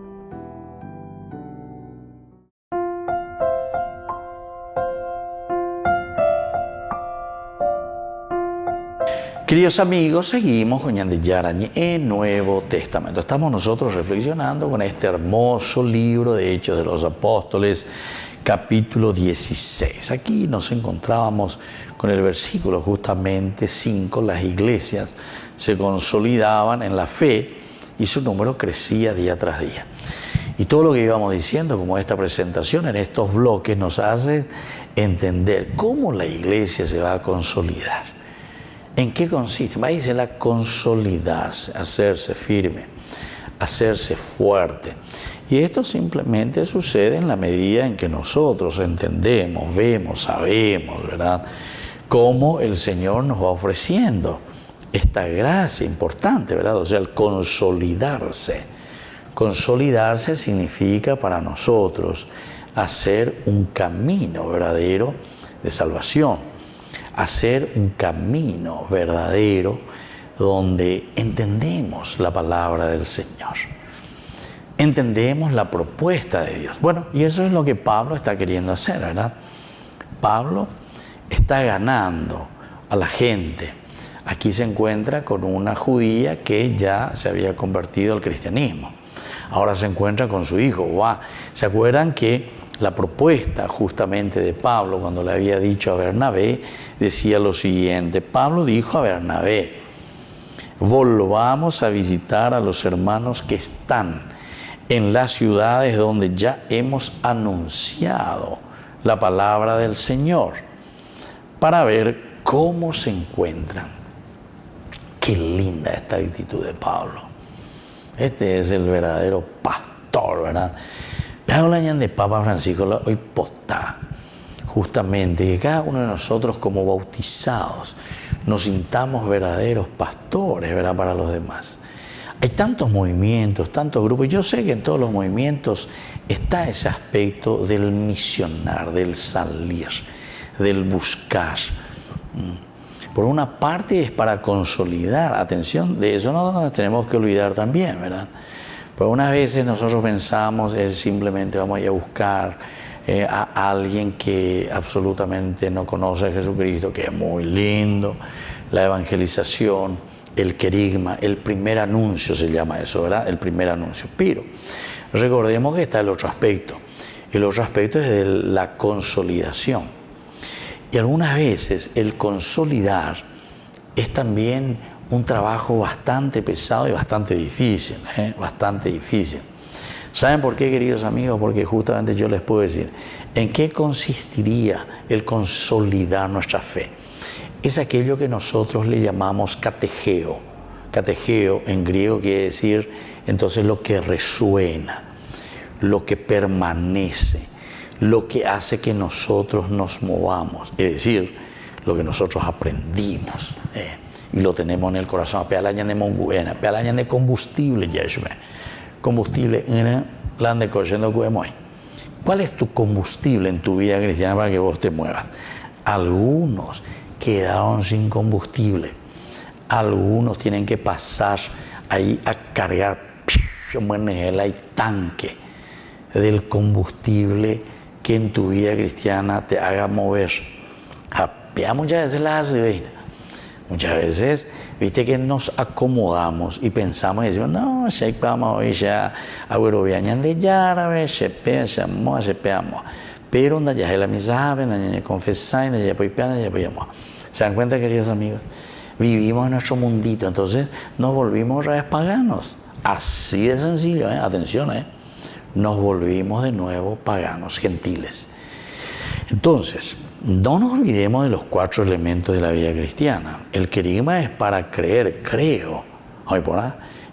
Queridos amigos, seguimos con Ñande Yara Ñe'e Nuevo Testamento. Estamos nosotros reflexionando con este hermoso libro de Hechos de los Apóstoles capítulo 16. Aquí nos encontrábamos con el versículo justamente 5. Las iglesias se consolidaban en la fe y su número crecía día tras día. Y todo lo que íbamos diciendo, como esta presentación en estos bloques, nos hace entender cómo la iglesia se va a consolidar. ¿En qué consiste? Va a decir la consolidarse, hacerse firme, hacerse fuerte. Y esto simplemente sucede en la medida en que nosotros entendemos, vemos, sabemos, ¿verdad?, cómo el Señor nos va ofreciendo esta gracia importante, ¿verdad? O sea, el consolidarse. Consolidarse significa para nosotros hacer un camino verdadero de salvación, hacer un camino verdadero donde entendemos la palabra del Señor, entendemos la propuesta de Dios. Bueno, y eso es lo que Pablo está queriendo hacer, ¿verdad? Pablo está ganando a la gente. Aquí se encuentra con una judía que ya se había convertido al cristianismo. Ahora se encuentra con su hijo. ¿Se acuerdan que la propuesta justamente de Pablo cuando le había dicho a Bernabé decía lo siguiente? Pablo dijo a Bernabé: volvamos a visitar a los hermanos que están en las ciudades donde ya hemos anunciado la palabra del Señor, para ver cómo se encuentran. Qué linda esta actitud de Pablo. Este es el verdadero pastor, ¿verdad? Hablan de Papa Francisco hoy postá, justamente que cada uno de nosotros como bautizados nos sintamos verdaderos pastores, ¿verdad?, para los demás. Hay tantos movimientos, tantos grupos, y yo sé que en todos los movimientos está ese aspecto del misionar, del salir, del buscar. Por una parte es para consolidar, atención, de eso no nos tenemos que olvidar también, ¿verdad? Pero unas veces nosotros pensamos es simplemente vamos a ir a buscar a alguien que absolutamente no conoce a Jesucristo, que es muy lindo, la evangelización, el querigma, el primer anuncio se llama eso, ¿verdad? El primer anuncio. Pero recordemos que está el otro aspecto. El otro aspecto es de la consolidación. Y algunas veces el consolidar es también un trabajo bastante pesado y bastante difícil, bastante difícil. ¿Saben por qué, queridos amigos? Porque justamente yo les puedo decir, ¿en qué consistiría el consolidar nuestra fe? Es aquello que nosotros le llamamos categeo. Categeo en griego quiere decir entonces lo que resuena, lo que permanece, lo que hace que nosotros nos movamos, es decir, lo que nosotros aprendimos y lo tenemos en el corazón. Pealaña de monguena, pealaña de combustible, Yeshua. Combustible en la de cogiendo cuemoy. ¿Cuál es tu combustible en tu vida cristiana para que vos te muevas? Algunos quedaron sin combustible. Algunos tienen que pasar ahí a cargar el tanque del combustible que en tu vida cristiana te haga mover. Muchas veces la hace, muchas veces, viste que nos acomodamos y pensamos y decimos, no, si vamos hoy ya a Uruguayan de Yarabe, se peamos. Pero donde ya es la misa, donde ya confesar, donde ya podemos. ¿Se dan cuenta, queridos amigos? Vivimos en nuestro mundito, entonces nos volvimos otra vez paganos. Así de sencillo, atención, nos volvimos de nuevo paganos, gentiles. Entonces, no nos olvidemos de los 4 elementos de la vida cristiana. El querigma es para creer, creo.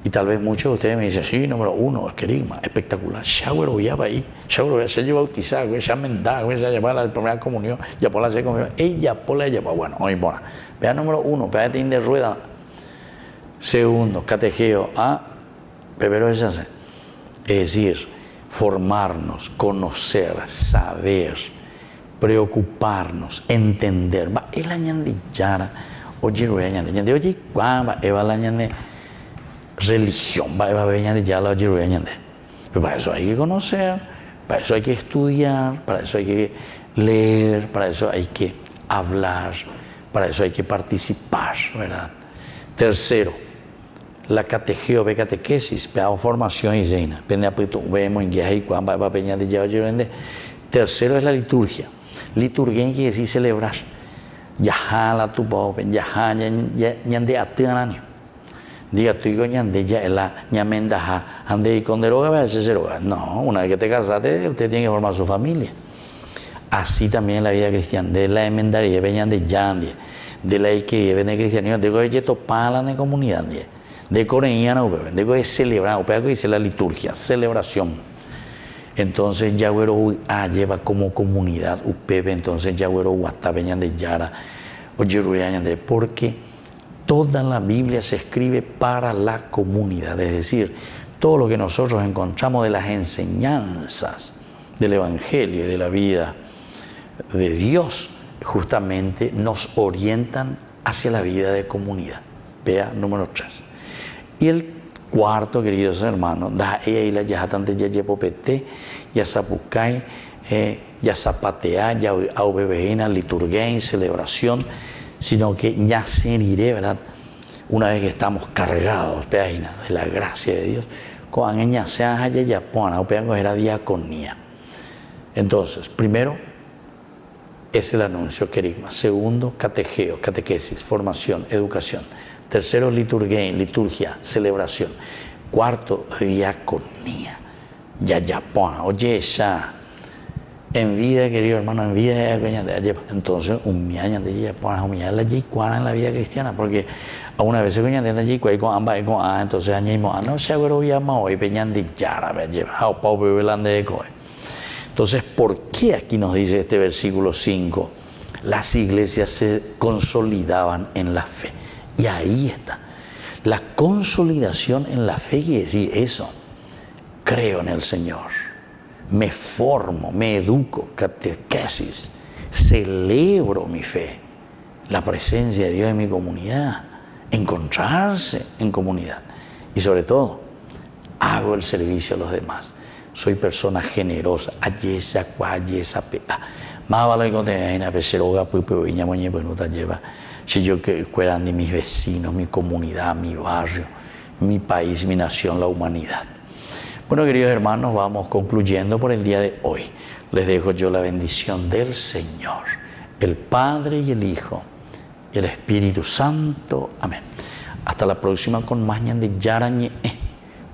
Y tal vez muchos de ustedes me dicen, sí, número 1, el querigma, espectacular. Ya voy ahí, ya se bautizado, ya mendado, ya llevar la primera comunión, ya por la segunda comunión, ella por la ella, bueno, hoy bona. Vea número 1, vea de rueda. Segundo, categeo, primero es hacer. Es decir, formarnos, conocer, saber, preocuparnos, entender. El añade yara, oye, oye, eva la añade religión, eva añade ya la oye, añade. Pero para eso hay que conocer, para eso hay que estudiar, para eso hay que leer, para eso hay que hablar, para eso hay que participar, ¿verdad? Tercero, la categeo, catequesis, formación y zeina. Vemos en guía y cuando va a peñar de ya oye, Tercero es la liturgia. Liturgia quiere decir celebrar. Yaha la tu pobre, yaha ñande atianaño. Diga tú y ñande ya la ñamendaja, ande y con deroga, va a ser ceroga. No, una vez que te casaste, usted tiene que formar su familia. Así también en la vida cristiana, de la emendaría, venían de yandie, de la que viene cristianismo, de que esto palan en comunidad, de coreana, de que celebrar, que dice la liturgia, celebración. Entonces Yagüero lleva como comunidad UPEP, entonces Yagüero Guatá, venían de Yara, o Yeruyañan de, porque toda la Biblia se escribe para la comunidad, es decir, todo lo que nosotros encontramos de las enseñanzas del Evangelio y de la vida de Dios, justamente nos orientan hacia la vida de comunidad. Vea, número 3. Y el cuarto, queridos hermanos, da ahí la yajatante ya yepopete, ya zapucay, ya zapatea, ya aubebejina, liturgia, celebración, sino que ya seriré, ¿verdad? Una vez que estamos cargados, de la gracia de Dios, con ya se haya ya pona, o era diaconía. Entonces, primero es el anuncio, querigma. Segundo, catejeo, catequesis, formación, educación. Tercero, liturgia, celebración. Cuarto, diaconía. Ya pona, oye, ya. En vida, querido hermano, en vida, entonces, un miaña de ella, pues, un miaña de la en la vida cristiana, porque a una vez se coñan de allí, con ambas, con a, entonces, añadimos, no se agüero llama hoy, peñan de yara, a pau, bebelán de eco. Entonces, ¿por qué aquí nos dice este versículo 5? Las iglesias se consolidaban en la fe. Y ahí está. La consolidación en la fe quiere decir eso. Creo en el Señor. Me formo, me educo, catequesis, celebro mi fe, la presencia de Dios en mi comunidad, encontrarse en comunidad y sobre todo, hago el servicio a los demás. Soy persona generosa, ayesa, cuayesa, pea. Más vale que te una peceroga, pues, viña, moñe, pues no te lleva. Si yo que cuidan de mis vecinos, mi comunidad, mi barrio, mi país, mi nación, la humanidad. Bueno, queridos hermanos, vamos concluyendo por el día de hoy. Les dejo yo la bendición del Señor, el Padre y el Hijo y el Espíritu Santo. Amén. Hasta la próxima con más Ñande Yarañe,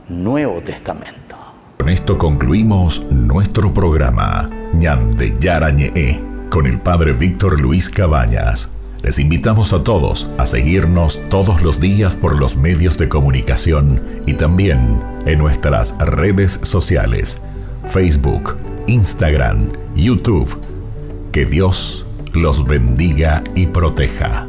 Nuevo Testamento. Con esto concluimos nuestro programa Ñande Yarañe con el Padre Víctor Luis Cabañas. Les invitamos a todos a seguirnos todos los días por los medios de comunicación y también en nuestras redes sociales, Facebook, Instagram, YouTube. Que Dios los bendiga y proteja.